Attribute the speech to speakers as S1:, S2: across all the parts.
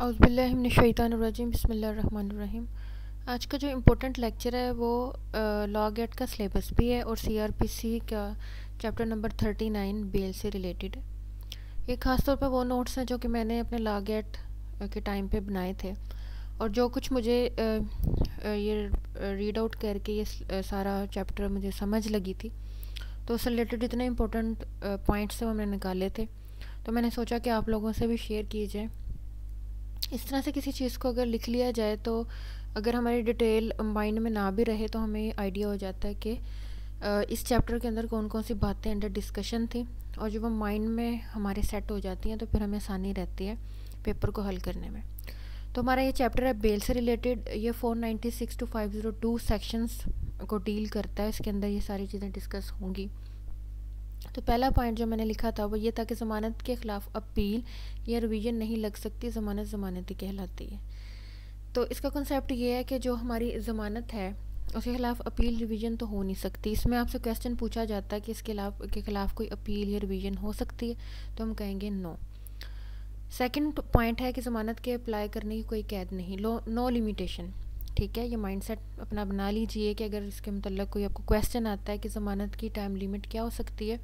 S1: औज़ुबिल्लाहिमिनश्शैतानिर्रजीम बिस्मिल्लाहिर्रहमानिर्रहीम। आज का जो इम्पोर्टेंट लेक्चर है वो लॉ गेट का सिलेबस भी है और सीआरपीसी का चैप्टर नंबर 39 बेल से रिलेटेड है। ये ख़ास तौर पे वो नोट्स हैं जो कि मैंने अपने लॉ गेट के टाइम पे बनाए थे और जो कुछ मुझे ये रीड आउट करके ये सारा चैप्टर मुझे समझ लगी थी, तो उससे रिलेटेड जितने इम्पोर्टेंट पॉइंट्स थे वो मैंने निकाले थे, तो मैंने सोचा कि आप लोगों से भी शेयर किए जाए। इस तरह से किसी चीज़ को अगर लिख लिया जाए तो अगर हमारी डिटेल माइंड में ना भी रहे तो हमें आइडिया हो जाता है कि इस चैप्टर के अंदर कौन कौन सी बातें अंडर डिस्कशन थी, और जब वो माइंड में हमारे सेट हो जाती हैं तो फिर हमें आसानी रहती है पेपर को हल करने में। तो हमारा ये चैप्टर है बेल से रिलेटेड। ये 496 to 502 सेक्शंस को डील करता है। इसके अंदर ये सारी चीज़ें डिस्कस होंगी। तो पहला पॉइंट जो मैंने लिखा था वो ये था कि ज़मानत के ख़िलाफ़ अपील या रिवीजन नहीं लग सकती, ज़मानत ज़मानती कहलाती है। तो इसका कॉन्सेप्ट ये है कि जो हमारी ज़मानत है उसके ख़िलाफ़ अपील रिवीजन तो हो नहीं सकती। इसमें आपसे क्वेश्चन पूछा जाता है कि इसके ख़िलाफ़ कोई अपील या रिवीजन हो सकती है, तो हम कहेंगे नो। सेकंड पॉइंट है कि ज़मानत के अप्लाई करने की कोई कैद नहीं, नो लिमिटेशन। ठीक है, ये माइंडसेट अपना बना लीजिए कि अगर इसके मतलब कोई आपको क्वेश्चन आता है कि ज़मानत की टाइम लिमिट क्या हो सकती है,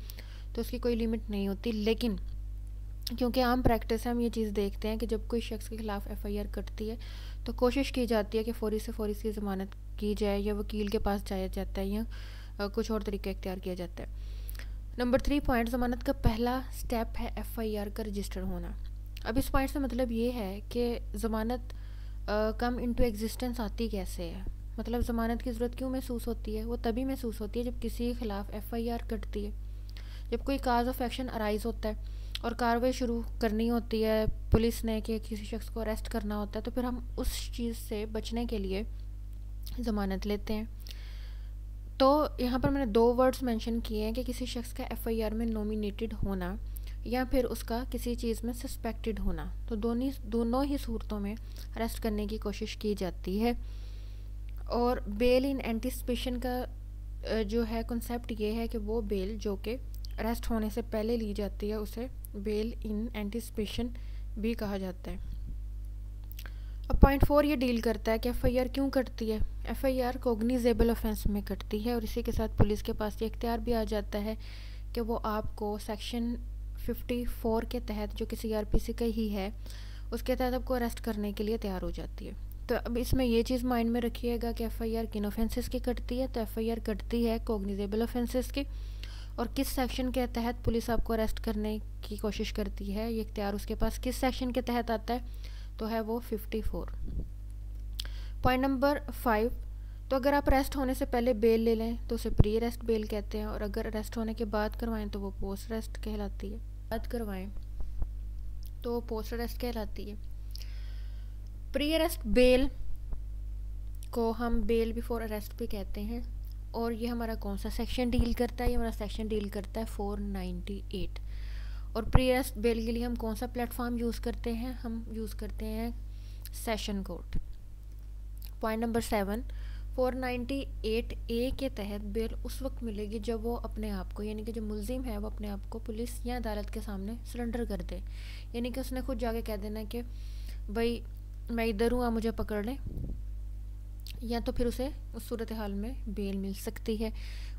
S1: तो उसकी कोई लिमिट नहीं होती। लेकिन क्योंकि आम प्रैक्टिस है, हम ये चीज़ देखते हैं कि जब कोई शख्स के ख़िलाफ़ एफआईआर कटती है तो कोशिश की जाती है कि फ़ौरी से फ़ौरी इसकी ज़मानत की जाए, या वकील के पास जाया जाता है, या कुछ और तरीका इख्तियार किया जाता है। नंबर 3 पॉइंट, ज़मानत का पहला स्टेप है एफआईआर का रजिस्टर होना। अब इस पॉइंट से मतलब ये है कि ज़मानत कम इनटू एग्जिस्टेंस आती कैसे है, मतलब ज़मानत की ज़रूरत क्यों महसूस होती है। वो तभी महसूस होती है जब किसी के ख़िलाफ़ एफआईआर कटती है, जब कोई काज ऑफ एक्शन अराइज होता है और कार्रवाई शुरू करनी होती है पुलिस ने कि किसी शख्स को अरेस्ट करना होता है, तो फिर हम उस चीज़ से बचने के लिए ज़मानत लेते हैं। तो यहाँ पर मैंने 2 वर्ड्स मेंशन किए हैं कि किसी शख्स का एफआईआर में नॉमिनेटेड होना या फिर उसका किसी चीज़ में सस्पेक्टेड होना। तो दोनों ही सूरतों में अरेस्ट करने की कोशिश की जाती है। और बेल इन एंटिसिपेशन का जो है कॉन्सेप्ट ये है कि वो बेल जो कि अरेस्ट होने से पहले ली जाती है उसे बेल इन एंटिसिपेशन भी कहा जाता है। अब पॉइंट 4 ये डील करता है कि एफआईआर क्यों कटती है। एफआईआर कोग्निजेबल ऑफेंस में कटती है और इसी के साथ पुलिस के पास ये इख्तियार भी आ जाता है कि वो आपको सेक्शन 54 के तहत, जो कि सीआरपीसी का ही है, उसके तहत आपको अरेस्ट करने के लिए तैयार हो जाती है। तो अब इसमें ये चीज़ माइंड में रखिएगा कि एफआईआर किन ऑफेंसेस की कटती है। तो एफआईआर कटती है कोग्निजेबल ऑफेंसेस की, और किस सेक्शन के तहत पुलिस आपको अरेस्ट करने की कोशिश करती है, ये इख्तियार उसके पास किस सेक्शन के तहत आता है, तो है वो 54। पॉइंट नंबर 5, तो अगर आप अरेस्ट होने से पहले बेल ले लें तो उसे प्री अरेस्ट बेल कहते हैं, और अगर अरेस्ट होने के बाद करवाएं तो वो पोस्ट अरेस्ट कहलाती है। बाद करवाएं तो वो पोस्ट अरेस्ट कहलाती है। प्री अरेस्ट बेल को हम बेल बिफोर अरेस्ट भी कहते हैं। और ये हमारा कौन सा सेक्शन डील करता है, ये हमारा सेक्शन डील करता है 498। और प्री अरेस्ट बेल के लिए हम कौन सा प्लेटफॉर्म यूज़ करते हैं, हम यूज़ करते हैं session court. Point number 7, 498A के तहत बेल उस वक्त मिलेगी जब वो अपने आप को, यानी कि जो मुलजिम है वो अपने आप को पुलिस या अदालत के सामने सरेंडर कर दे, यानी कि उसने खुद जाके कह देना कि भाई मैं इधर हूँ, आप मुझे पकड़ लें, या तो फिर उसे उस सूरत हाल में बेल मिल सकती है।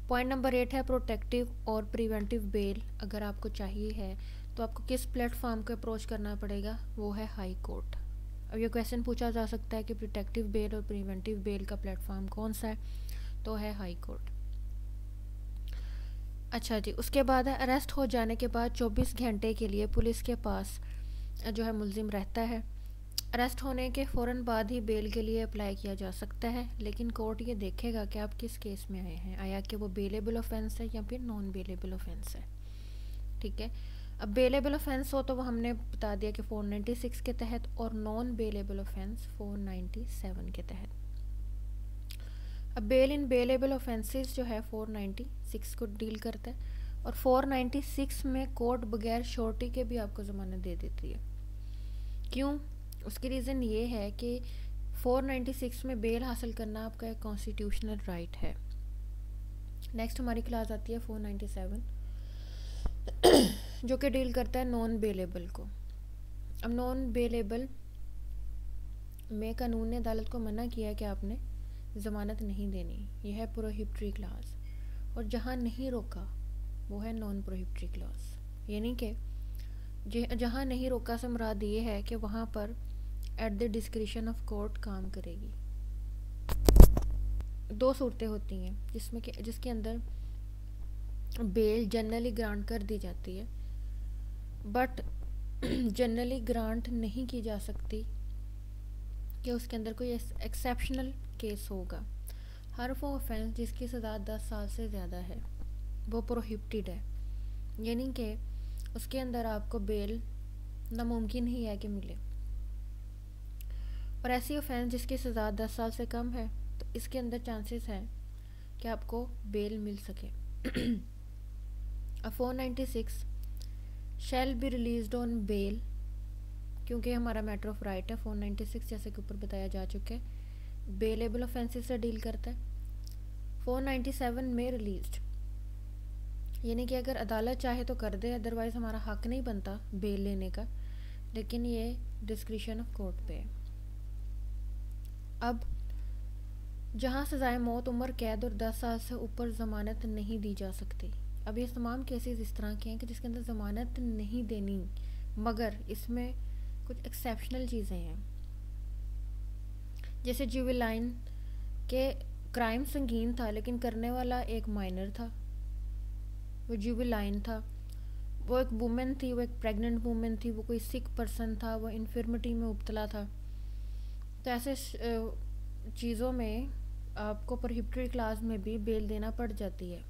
S1: पॉइंट नंबर 8 है प्रोटेक्टिव और प्रिवेंटिव बेल अगर आपको चाहिए है तो आपको किस प्लेटफॉर्म को अप्रोच करना पड़ेगा, वो है हाई कोर्ट। अब ये क्वेश्चन पूछा जा सकता है कि प्रोटेक्टिव बेल और प्रिवेंटिव बेल का प्लेटफॉर्म कौन सा है, तो है हाई कोर्ट। अच्छा जी, उसके बाद है अरेस्ट हो जाने के बाद 24 घंटे के लिए पुलिस के पास जो है मुलजिम रहता है। अरेस्ट होने के फ़ौरन बाद ही बेल के लिए अप्लाई किया जा सकता है, लेकिन कोर्ट ये देखेगा कि आप किस केस में आए हैं, आया कि वो बेलेबल ऑफेंस है या फिर नॉन बेलेबल ऑफेंस है। ठीक है, अब बेलेबल ऑफेंस हो तो वो हमने बता दिया कि 496 के तहत, और नॉन बेलेबल ऑफेंस 497 के तहत। अब बेल इन बेलेबल ऑफेंसेस जो है 496 को डील करता है, और 496 में कोर्ट बगैर श्योरिटी के भी आपको ज़मानत दे देती है। क्यों? उसकी रीज़न ये है कि 496 में बेल हासिल करना आपका एक कॉन्स्टिट्यूशनल राइट है। नेक्स्ट हमारी क्लास आती है 497 जो कि डील करता है नॉन बेलेबल को। अब नॉन बेलेबल में कानून ने अदालत को मना किया कि आपने ज़मानत नहीं देनी, यह है प्रोहिबिटरी क्लास। और जहाँ नहीं रोका वो है नॉन प्रोहिबिटरी क्लास, यानी कि जहाँ नहीं रोका से मुराद ये है कि वहाँ पर at the discretion of court काम करेगी। दो सूरतें होती हैं जिसके अंदर बेल जनरली ग्रांट कर दी जाती है, बट जनरली ग्रांट नहीं की जा सकती कि उसके अंदर कोई एक्सेप्शनल केस होगा। हर वो ऑफेंस जिसकी सज़ा 10 साल से ज़्यादा है वो प्रोहिबिटेड है, यानी कि उसके अंदर आपको बेल नामुमकिन ही है कि मिले। और ऐसी ऑफेंस जिसकी सज़ा 10 साल से कम है तो इसके अंदर चांसेस हैं कि आपको बेल मिल सके। 496 shall be released on bail, क्योंकि हमारा मैटर ऑफ राइट है। 496 जैसे कि ऊपर बताया जा चुका है बेलेबल ऑफेंसेस से डील करता है। 497 में रिलीज्ड, यानी कि अगर अदालत चाहे तो कर दे, अदरवाइज़ हमारा हक नहीं बनता बेल लेने का, लेकिन ये डिस्क्रिशन ऑफ कोर्ट पे है। अब जहाँ सज़ाए मौत, उम्र कैद और 10 साल से ऊपर ज़मानत नहीं दी जा सकती। अब ये तमाम केसेस इस तरह के हैं कि जिसके अंदर ज़मानत नहीं देनी, मगर इसमें कुछ एक्सेप्शनल चीज़ें हैं। जैसे जुवेनाइल के क्राइम संगीन था लेकिन करने वाला एक माइनर था, वो जुवेनाइल था। वो एक वुमेन थी, वो एक प्रेग्नेंट वुमेन थी, वो कोई सिक पर्सन था, वो इन्फर्मिटी में मुब्तला था। तो ऐसे चीज़ों में आपको प्रोहिबिटरी क्लास में भी बेल देना पड़ जाती है।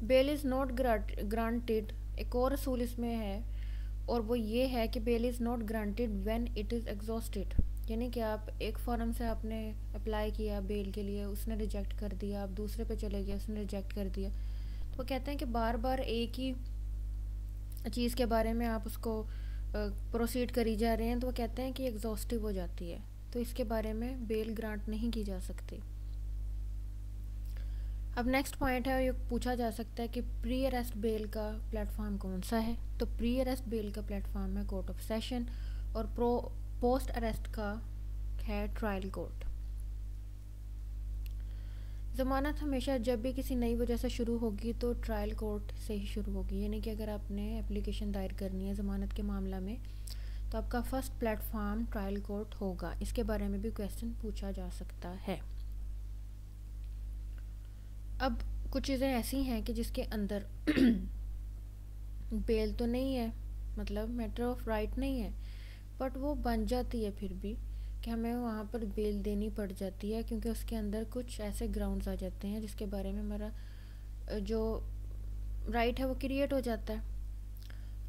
S1: बेल इज़ नॉट ग्रांटेड, एक और असूल इसमें है, और वो ये है कि bail is not granted when it is exhausted, यानी कि आप एक फॉर्म से आपने अप्लाई किया बेल के लिए, उसने रिजेक्ट कर दिया, आप दूसरे पे चले गए, उसने रिजेक्ट कर दिया। तो वो कहते हैं कि बार बार एक ही चीज़ के बारे में आप उसको प्रोसीड करी जा रहे हैं, तो वो कहते हैं कि एग्जॉस्टिव हो जाती है, तो इसके बारे में बेल ग्रांट नहीं की जा सकती। अब नेक्स्ट पॉइंट है, ये पूछा जा सकता है कि प्री अरेस्ट बेल का प्लेटफॉर्म कौन सा है। तो प्री अरेस्ट बेल का प्लेटफॉर्म है कोर्ट ऑफ सेशन, और पोस्ट अरेस्ट का है ट्रायल कोर्ट। ज़मानत हमेशा जब भी किसी नई वजह से शुरू होगी तो ट्रायल कोर्ट से ही शुरू होगी, यानी कि अगर आपने एप्लीकेशन दायर करनी है ज़मानत के मामला में तो आपका फर्स्ट प्लेटफॉर्म ट्रायल कोर्ट होगा। इसके बारे में भी क्वेश्चन पूछा जा सकता है। अब कुछ चीज़ें ऐसी हैं कि जिसके अंदर बेल तो नहीं है, मतलब मैटर ऑफ राइट नहीं है, बट वो बन जाती है फिर भी कि हमें वहाँ पर बेल देनी पड़ जाती है, क्योंकि उसके अंदर कुछ ऐसे ग्राउंड्स आ जाते हैं जिसके बारे में हमारा जो राइट है वो क्रिएट हो जाता है।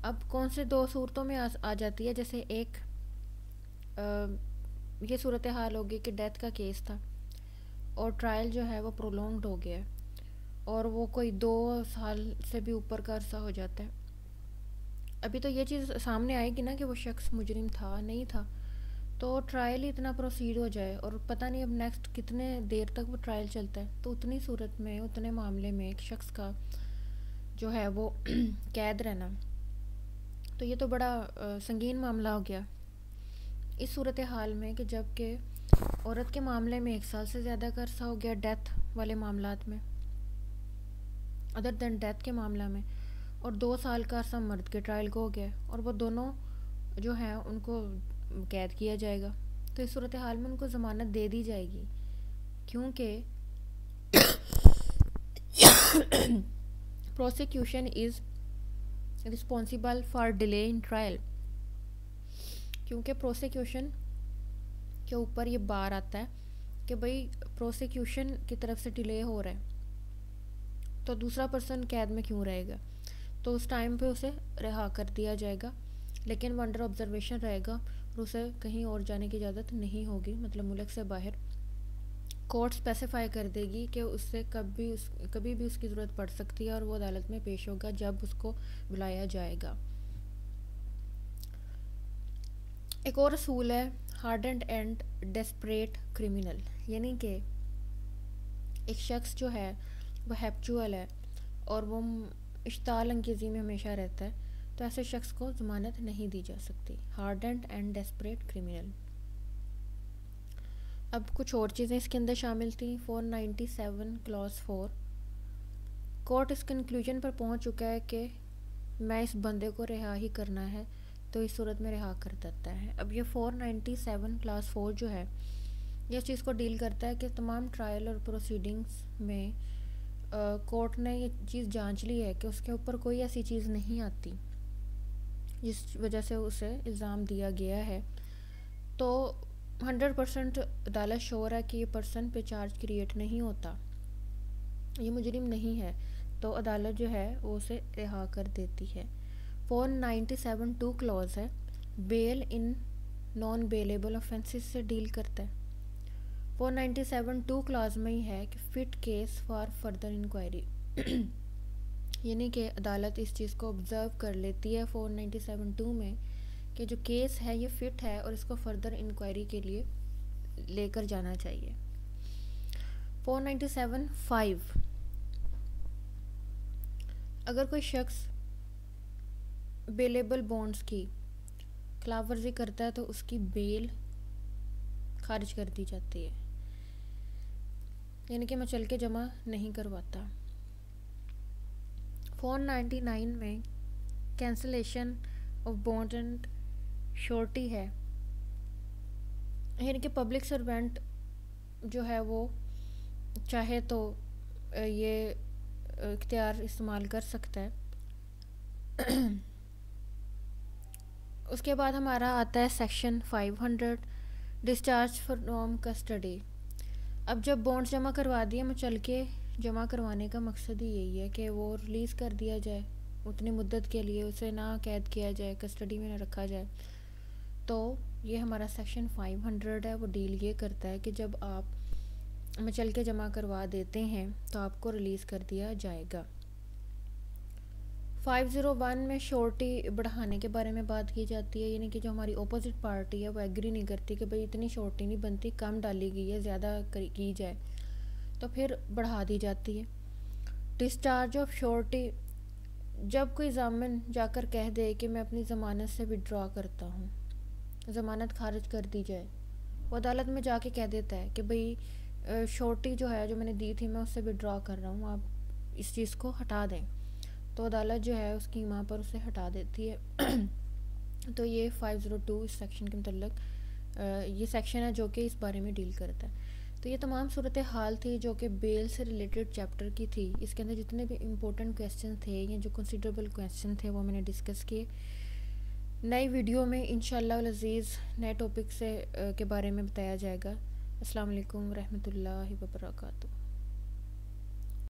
S1: अब कौन से दो सूरतों में आ जाती है, जैसे एक ये सूरत हाल होगी कि डेथ का केस था और ट्रायल जो है वो प्रोलॉन्ग्ड हो गया और वो कोई 2 साल से भी ऊपर का अरसा हो जाता है। अभी तो ये चीज़ सामने आएगी ना कि वो शख्स मुजरिम था नहीं था, तो ट्रायल ही इतना प्रोसीड हो जाए और पता नहीं अब नेक्स्ट कितने देर तक वो ट्रायल चलता है, तो उतनी सूरत में उतने मामले में एक शख्स का जो है वो कैद रहना, तो ये तो बड़ा संगीन मामला हो गया। इस सूरत हाल में कि जबकि औरत के मामले में 1 साल से ज़्यादा का अरसा हो गया डेथ वाले मामलात में, अदर देन डेथ के मामला में, और 2 साल का अरसा मर्द के ट्रायल को हो गया और वो दोनों जो हैं उनको कैद किया जाएगा। तो इस सूरत हाल में उनको ज़मानत दे दी जाएगी, क्योंकि prosecution is responsible for delay in trial, क्योंकि प्रोसिक्यूशन के ऊपर ये बार आता है कि भाई प्रोसिक्यूशन की तरफ से डिले हो रहा है तो दूसरा पर्सन कैद में क्यों रहेगा, तो उस टाइम पे उसे रिहा कर दिया जाएगा, लेकिन वो अंडर ऑब्जर्वेशन रहेगा और उसे कहीं और जाने की इजाज़त नहीं होगी, मतलब मुल्क से बाहर। कोर्ट स्पेसिफाई कर देगी कि उससे कभी भी उसकी ज़रूरत पड़ सकती है और वो अदालत में पेश होगा जब उसको बुलाया जाएगा। एक और असूल है हार्डेंड एंड डेस्परेट क्रिमिनल, यानी कि एक शख्स जो है वो हैप्चुअल है और वो इश्ताल अंगेज़ी में हमेशा रहता है, तो ऐसे शख्स को ज़मानत नहीं दी जा सकती। Hardened and desperate criminal. अब कुछ और चीज़ें इसके अंदर शामिल थी। 497 क्लॉज 4, कोर्ट इस कंक्लूजन पर पहुंच चुका है कि मैं इस बंदे को रिहा ही करना है, तो इस सूरत में रिहा कर देता है। अब ये 497 क्लास 4 जो है ये इस चीज़ को डील करता है कि तमाम ट्रायल और प्रोसीडिंग्स में कोर्ट ने ये चीज़ जांच ली है कि उसके ऊपर कोई ऐसी चीज़ नहीं आती जिस वजह से उसे इल्ज़ाम दिया गया है। तो 100% अदालत श्योर है कि ये पर्सन पे चार्ज क्रिएट नहीं होता, ये मुजरिम नहीं है, तो अदालत जो है वो उसे रिहा कर देती है। 497 2 क्लॉज है, bail in non bailable offences से डील करता है। 497 2 क्लॉज में ही है कि fit case for further inquiry, यानी कि अदालत इस चीज़ को ऑब्ज़र्व कर लेती है 497 2 में कि जो केस है ये फ़िट है और इसको फर्दर इंक्वायरी के लिए लेकर जाना चाहिए। 497 5, अगर कोई शख्स बेलेबल बॉन्ड्स की खिलाफवर्जी करता है तो उसकी बेल खारिज कर दी जाती है, यानी कि मैं चल के जमा नहीं करवाता। 499 में cancellation of bond and surety है, यानी कि पब्लिक सर्वेंट जो है वो चाहे तो ये इख्तियार इस्तेमाल कर सकता है। उसके बाद हमारा आता है सेक्शन 500, डिस्चार्ज फ्रॉम कस्टडी। अब जब बॉन्ड्स जमा करवा दिए, मैं चल के जमा करवाने का मकसद ही यही है कि वो रिलीज़ कर दिया जाए उतनी मुद्दत के लिए, उसे ना कैद किया जाए, कस्टडी में ना रखा जाए। तो ये हमारा सेक्शन 500 है, वो डील ये करता है कि जब आप में चल के जमा करवा देते हैं तो आपको रिलीज़ कर दिया जाएगा। 501 में श्योरिटी बढ़ाने के बारे में बात की जाती है, यानी कि जो हमारी अपोजिट पार्टी है वो एग्री नहीं करती कि भाई इतनी श्योरिटी नहीं बनती, कम डाली गई है, ज़्यादा की जाए, तो फिर बढ़ा दी जाती है। डिस्चार्ज ऑफ श्योरिटी, जब कोई ज़ामिन जाकर कह दे कि मैं अपनी ज़मानत से विड्रॉ करता हूँ, ज़मानत खारिज कर दी जाए, वो अदालत में जाके कह देता है कि भाई श्योरिटी जो है जो मैंने दी थी मैं उससे विड्रॉ कर रहा हूँ, आप इस चीज़ को हटा दें, तो अदालत जो है उसकी ईमा पर उसे हटा देती है। तो ये 502 इस सेक्शन के मतलब ये सेक्शन है जो कि इस बारे में डील करता है। तो ये तमाम सूरत हाल थी जो कि बेल से रिलेटेड चैप्टर की थी। इसके अंदर जितने भी इम्पोर्टेंट क्वेश्चन थे या जो कंसिडरेबल क्वेश्चन थे वो मैंने डिस्कस किए। नई वीडियो में इंशाअल्लाह अज़ीज़ नए टॉपिक से के बारे में बताया जाएगा। अस्सलाम वालेकुम रहमतुल्लाहि व बरकातहू।